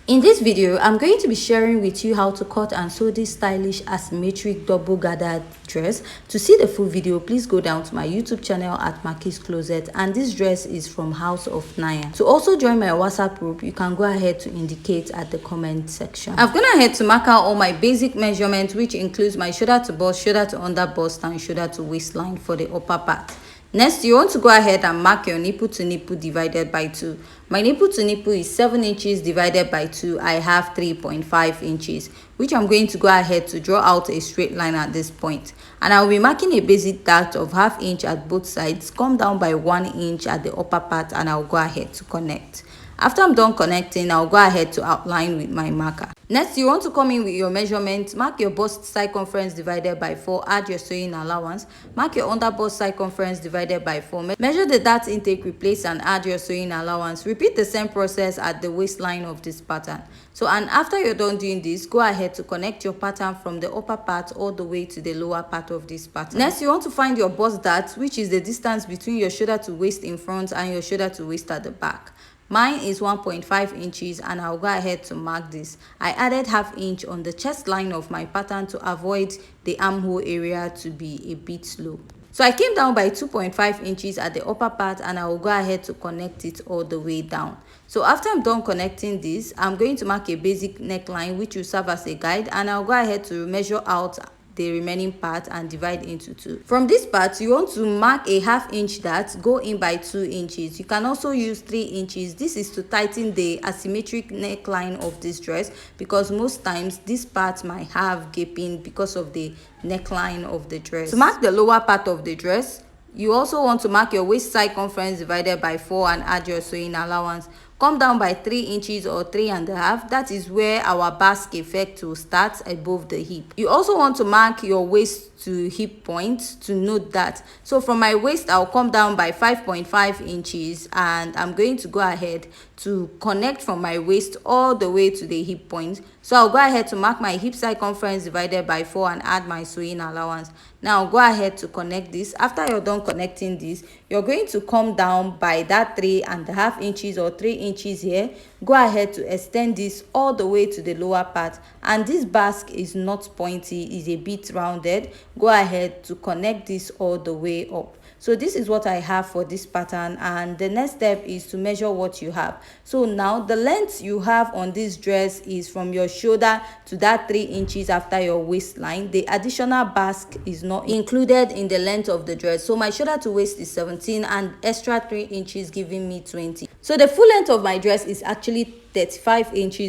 In this video, I'm going to be sharing with you how to cut and sew this stylish asymmetric double gathered dress. To see the full video, please go down to my YouTube channel at Marquis Closet, and this dress is from House of Naya. To also join my WhatsApp group, you can go ahead to indicate at the comment section. I've gone ahead to mark out all my basic measurements, which includes my shoulder to bust, shoulder to under bust, and shoulder to waistline for the upper part. Next, you want to go ahead and mark your nipple to nipple divided by 2. My nipple to nipple is 7 inches divided by 2. I have 3.5 inches, which I'm going to go ahead to draw out a straight line at this point. And I'll be marking a basic dart of ½ inch at both sides, come down by 1 inch at the upper part, and I'll go ahead to connect. After I'm done connecting, I'll go ahead to outline with my marker. Next, you want to come in with your measurement. Mark your bust circumference divided by 4. Add your sewing allowance. Mark your under bust circumference divided by 4. Measure the dart intake, replace, and add your sewing allowance. Repeat the same process at the waistline of this pattern. And after you're done doing this, go ahead to connect your pattern from the upper part all the way to the lower part of this pattern. Next, you want to find your bust dart, which is the distance between your shoulder to waist in front and your shoulder to waist at the back. Mine is 1.5 inches, and I'll go ahead to mark this. I added ½ inch on the chest line of my pattern to avoid the armhole area to be a bit low. So I came down by 2.5 inches at the upper part, and I will go ahead to connect it all the way down. So after I'm done connecting this, I'm going to mark a basic neckline, which will serve as a guide, and I'll go ahead to measure out the remaining part and divide into 2. From this part, you want to mark a ½ inch dart, go in by 2 inches. You can also use 3 inches. This is to tighten the asymmetric neckline of this dress, because most times this part might have gaping because of the neckline of the dress. To mark the lower part of the dress, you also want to mark your waist circumference divided by 4 and add your sewing allowance. Come down by 3 inches or 3.5. That is where our basque effect will start above the hip. You also want to mark your waist to hip point to note that. So from my waist, I'll come down by 5.5 inches, and I'm going to go ahead to connect from my waist all the way to the hip point. So I'll go ahead to mark my hip circumference divided by 4 and add my sewing allowance. Now go ahead to connect this. After you're done connecting this, you're going to come down by that 3.5 inches or 3 inches here. Go ahead to extend this all the way to the lower part, and this basque is not pointy, is a bit rounded. Go ahead to connect this all the way up. So this is what I have for this pattern, and the next step is to measure what you have. So now the length you have on this dress is from your shoulder to that 3 inches after your waistline. The additional basque is not included in the length of the dress. So my shoulder to waist is 17, and extra 3 inches giving me 20. So the full length of my dress is actually 35 inches.